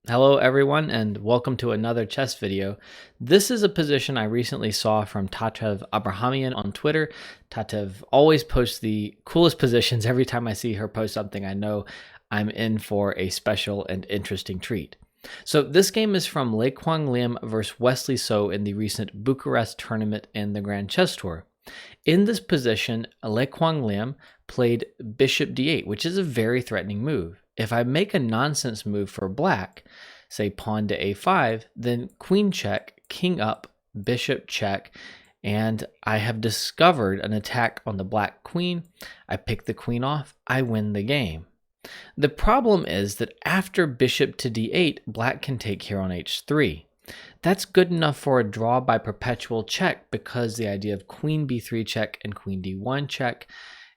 Hello everyone and welcome to another chess video. This is a position I recently saw from Tatev Abrahamian on Twitter. Tatev always posts the coolest positions. Every time I see her post something, I know I'm in for a special and interesting treat. So this game is from Quang Liem versus Wesley So in the recent Bucharest tournament in the Grand Chess Tour. In this position, Quang Liem played bishop d8, which is a very threatening move. If I make a nonsense move for black, say pawn to a5, then queen check, king up, bishop check, and I have discovered an attack on the black queen. I pick the queen off, I win the game. The problem is that after bishop to d8, black can take here on h3. That's good enough for a draw by perpetual check because the idea of queen b3 check and queen d1 check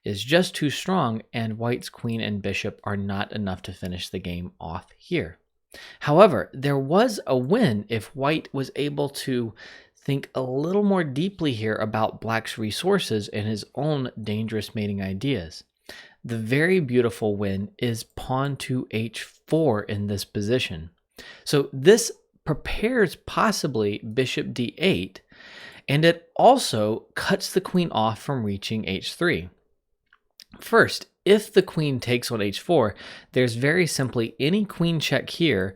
is just too strong, and white's queen and bishop are not enough to finish the game off here. However, there was a win if white was able to think a little more deeply here about black's resources and his own dangerous mating ideas. The very beautiful win is pawn to h4 in this position. So this prepares possibly bishop d8, and it also cuts the queen off from reaching h3. First, if the queen takes on h4, there's very simply any queen check here,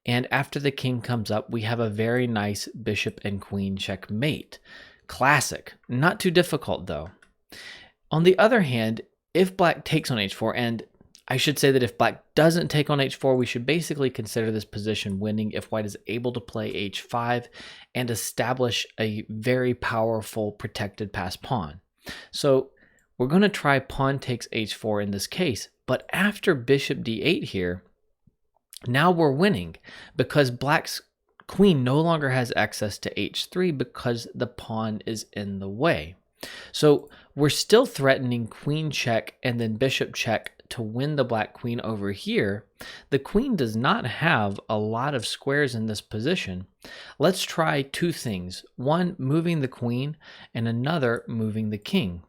and after the king comes up, we have a very nice bishop and queen checkmate. Classic. Not too difficult, though. On the other hand, if black takes on h4, and I should say that if black doesn't take on h4, we should basically consider this position winning if white is able to play h5 and establish a very powerful protected pass pawn. So we're going to try pawn takes h4 in this case, but after bishop d8 here, now we're winning because black's queen no longer has access to h3 because the pawn is in the way. So we're still threatening queen check and then bishop check to win the black queen over here. The queen does not have a lot of squares in this position. Let's try two things. One, moving the queen, and another, moving the king.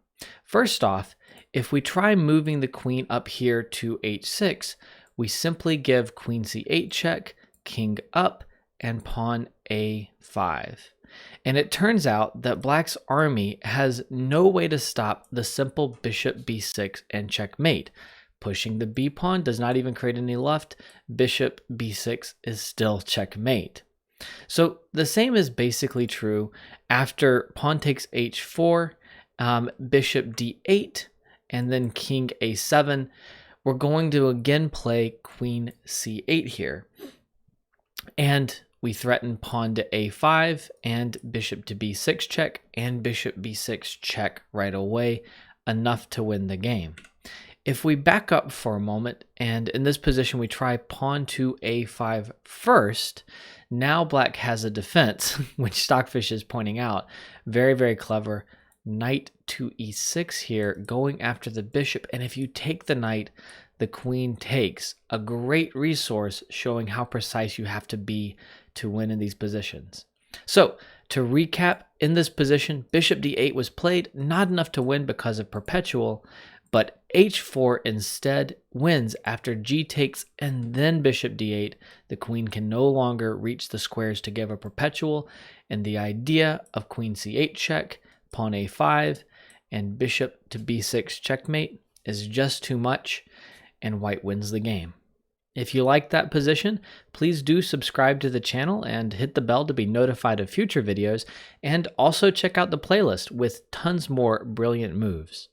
First off, if we try moving the queen up here to h6, we simply give queen c8 check, king up, and pawn a5. And it turns out that black's army has no way to stop the simple bishop b6 and checkmate. Pushing the b pawn does not even create any left. Bishop b6 is still checkmate. So the same is basically true after pawn takes h4, bishop d8, and then king a7. We're going to again play queen c8 here. And we threaten pawn to a5 and bishop to b6 check and bishop b6 check right away, enough to win the game. If we back up for a moment, and in this position we try pawn to a5 first, now black has a defense, which Stockfish is pointing out. Very, very clever. Knight to e6 here, going after the bishop, and if you take the knight, the queen takes. A great resource showing how precise you have to be to win in these positions. So, to recap, in this position, bishop d8 was played, not enough to win because of perpetual, but h4 instead wins after g takes and then bishop d8. The queen can no longer reach the squares to give a perpetual, and the idea of queen c8 check, pawn a5, and bishop to b6 checkmate is just too much, and white wins the game. If you like that position, please do subscribe to the channel and hit the bell to be notified of future videos, and also check out the playlist with tons more brilliant moves.